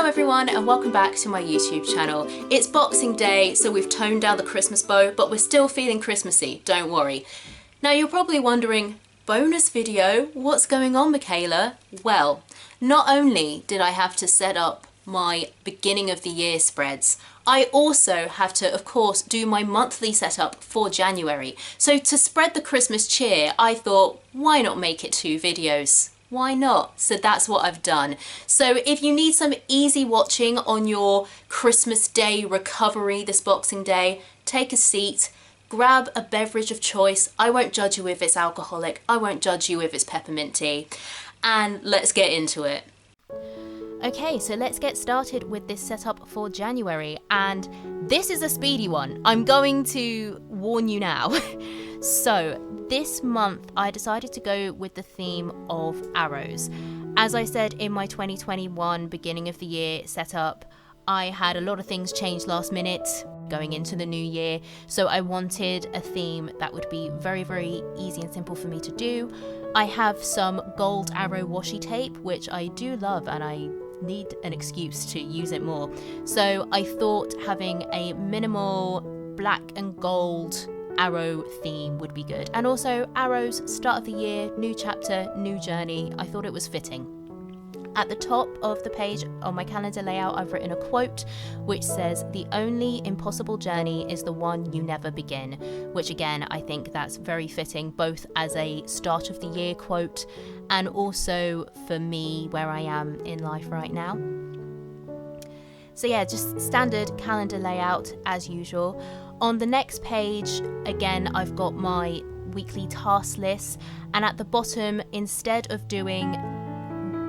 everyone and welcome back to my YouTube channel. It's Boxing Day, so we've toned down the Christmas bow, but we're still feeling Christmassy, don't worry. Now you're probably wondering, bonus video? What's going on, Michaela? Well, not only did I have to set up my beginning of the year spreads, I also have to, of course, do my monthly setup for January. So to spread the Christmas cheer, I thought, why not make it 2 videos? Why not? So that's what I've done. So if you need some easy watching on your Christmas Day recovery this Boxing Day, take a seat, grab a beverage of choice. I won't judge you if it's alcoholic. I won't judge you if it's peppermint tea. And let's get into it. Okay, so let's get started with this setup for January. And this is a speedy one. I'm going to warn you now. So this month I decided to go with the theme of arrows. As I said in my 2021 beginning of the year setup, I had a lot of things change last minute going into the new year, so I wanted a theme that would be very, very easy and simple for me to do. I have some gold arrow washi tape, which I do love, and I need an excuse to use it more. So I thought having a minimal black and gold arrow theme would be good. And also arrows, start of the year, new chapter, new journey. I thought it was fitting. At the top of the page on my calendar layout, I've written a quote which says, "The only impossible journey is the one you never begin," which again, I think that's very fitting, both as a start of the year quote and also for me where I am in life right now. So yeah, just standard calendar layout as usual. On the next page, again, I've got my weekly task list, and at the bottom, instead of doing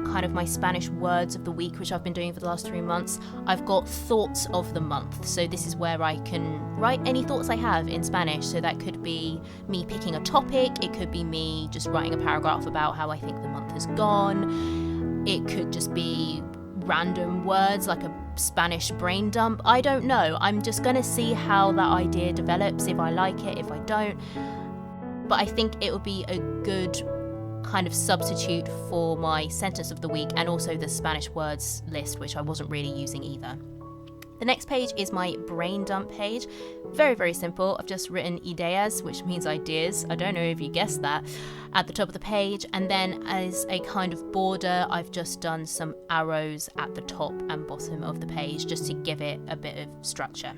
kind of my Spanish words of the week, which I've been doing for the last 3 months, I've got thoughts of the month. So this is where I can write any thoughts I have in Spanish. So that could be me picking a topic, it could be me just writing a paragraph about how I think the month has gone, it could just be random words like a Spanish brain dump. I don't know, I'm just gonna see how that idea develops, if I like it, if I don't. But I think it would be a good kind of substitute for my sentence of the week and also the Spanish words list, which I wasn't really using either. The next page is my brain dump page. Very, very simple. I've just written ideas, which means ideas. I don't know if you guessed that, at the top of the page. And then as a kind of border, I've just done some arrows at the top and bottom of the page just to give it a bit of structure.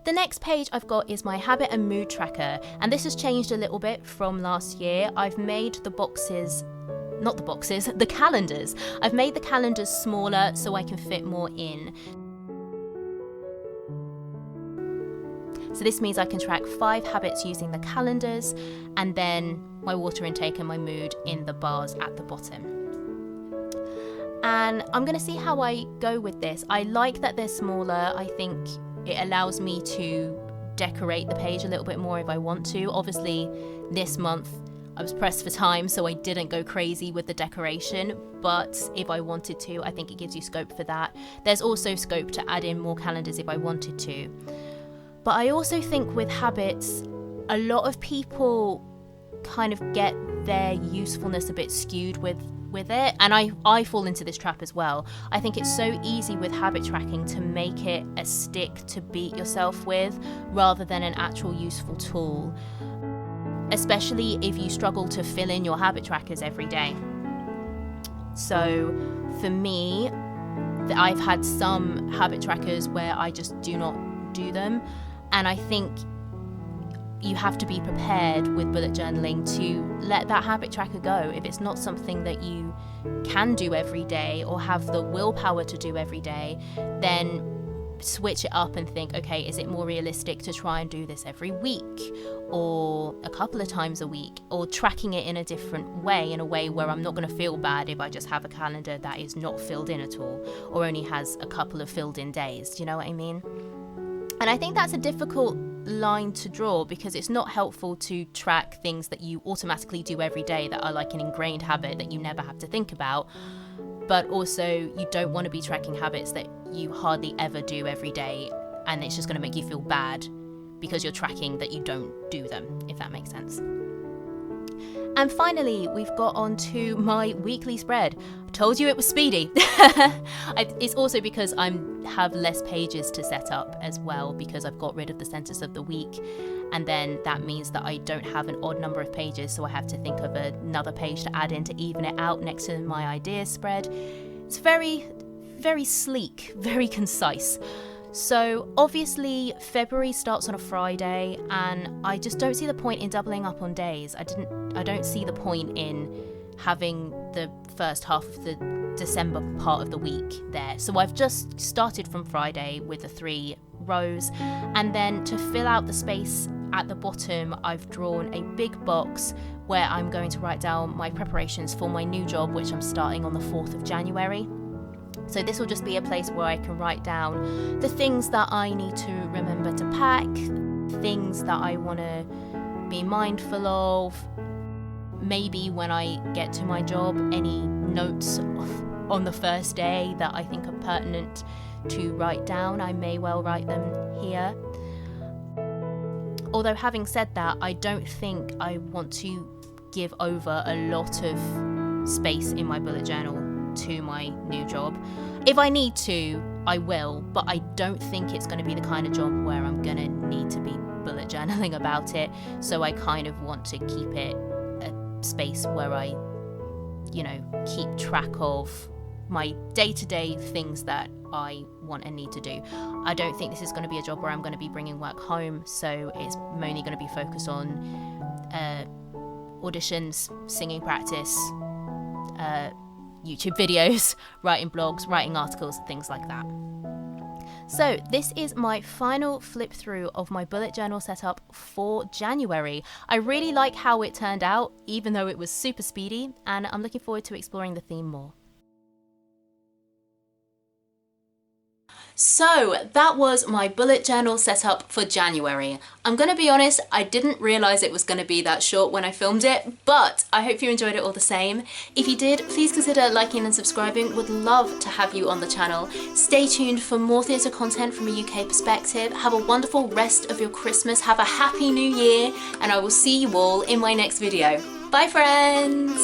The next page I've got is my habit and mood tracker, and this has changed a little bit from last year. I've made the calendars. I've made the calendars smaller so I can fit more in. So this means I can track 5 habits using the calendars, and then my water intake and my mood in the bars at the bottom. And I'm going to see how I go with this. I like that they're smaller. I think it allows me to decorate the page a little bit more if I want to. Obviously, this month I was pressed for time, so I didn't go crazy with the decoration, but if I wanted to, I think it gives you scope for that. There's also scope to add in more calendars if I wanted to. But I also think with habits, a lot of people kind of get their usefulness a bit skewed with it, and I fall into this trap as well. I think it's so easy with habit tracking to make it a stick to beat yourself with rather than an actual useful tool, especially if you struggle to fill in your habit trackers every day. So for me, I've had some habit trackers where I just do not do them, and I think you have to be prepared with bullet journaling to let that habit tracker go. If it's not something that you can do every day or have the willpower to do every day, then switch it up and think, okay, is it more realistic to try and do this every week or a couple of times a week, or tracking it in a different way, in a way where I'm not going to feel bad if I just have a calendar that is not filled in at all or only has a couple of filled in days. Do you know what I mean? And I think that's a difficult line to draw, because it's not helpful to track things that you automatically do every day that are like an ingrained habit that you never have to think about, but also you don't want to be tracking habits that you hardly ever do every day, and it's just going to make you feel bad because you're tracking that you don't do them, if that makes sense. And finally, we've got on to my weekly spread. I told you it was speedy. It's also because I have less pages to set up as well, because I've got rid of the census of the week. And then that means that I don't have an odd number of pages, so I have to think of another page to add in to even it out next to my ideas spread. It's very, very sleek, very concise. So obviously February starts on a Friday, and I just don't see the point in doubling up on days. I don't see the point in having the first half of the December part of the week there. So I've just started from Friday with the 3 rows, and then to fill out the space at the bottom, I've drawn a big box where I'm going to write down my preparations for my new job, which I'm starting on the 4th of January. So this will just be a place where I can write down the things that I need to remember to pack, things that I want to be mindful of. Maybe when I get to my job, any notes on the first day that I think are pertinent to write down, I may well write them here. Although having said that, I don't think I want to give over a lot of space in my bullet journal to my new job. If I need to, I will, but I don't think it's going to be the kind of job where I'm going to need to be bullet journaling about it. So I kind of want to keep it a space where I, keep track of my day-to-day things that I want and need to do. I don't think this is going to be a job where I'm going to be bringing work home, so it's mainly going to be focused on auditions, singing practice, YouTube videos, writing blogs, writing articles, things like that. So this is my final flip through of my bullet journal setup for January. I really like how it turned out, even though it was super speedy, and I'm looking forward to exploring the theme more. So that was my bullet journal setup for January. I'm gonna be honest, I didn't realise it was gonna be that short when I filmed it, but I hope you enjoyed it all the same. If you did, please consider liking and subscribing. Would love to have you on the channel. Stay tuned for more theatre content from a UK perspective. Have a wonderful rest of your Christmas. Have a happy new year, and I will see you all in my next video. Bye friends!